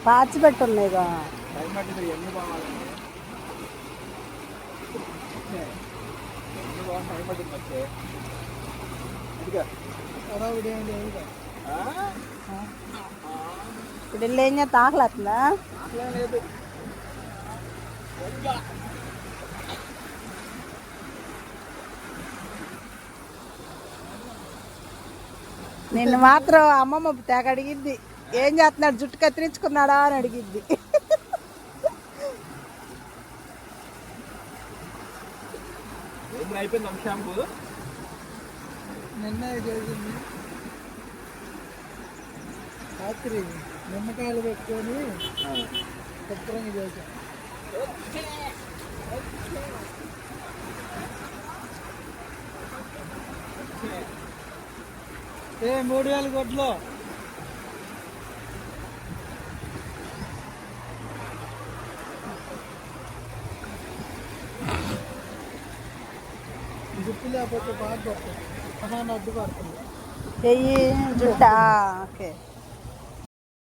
పాచి పెట్టున్నాయిగా. ఇప్పుడు వెళ్ళి ఏం చేస్తా? ఆకలేస్తుందా? నిన్ను మాత్రం అమ్మమ్మ తెగ అడిగిద్ది, ఏం చేస్తున్నాడు, జుట్టు కత్తిరించుకున్నాడా అని అడిగిద్ది. నిన్న చేసింది రాత్రి నిమ్మకాయలు పెట్టుకొని శుభ్రంగా చేశాను. 3000 గొడ్లు. జుట్టు లేకపోతే బాగా పడుతుంది, అడ్డు పడుతుంది. జుట్టా? ఓకే.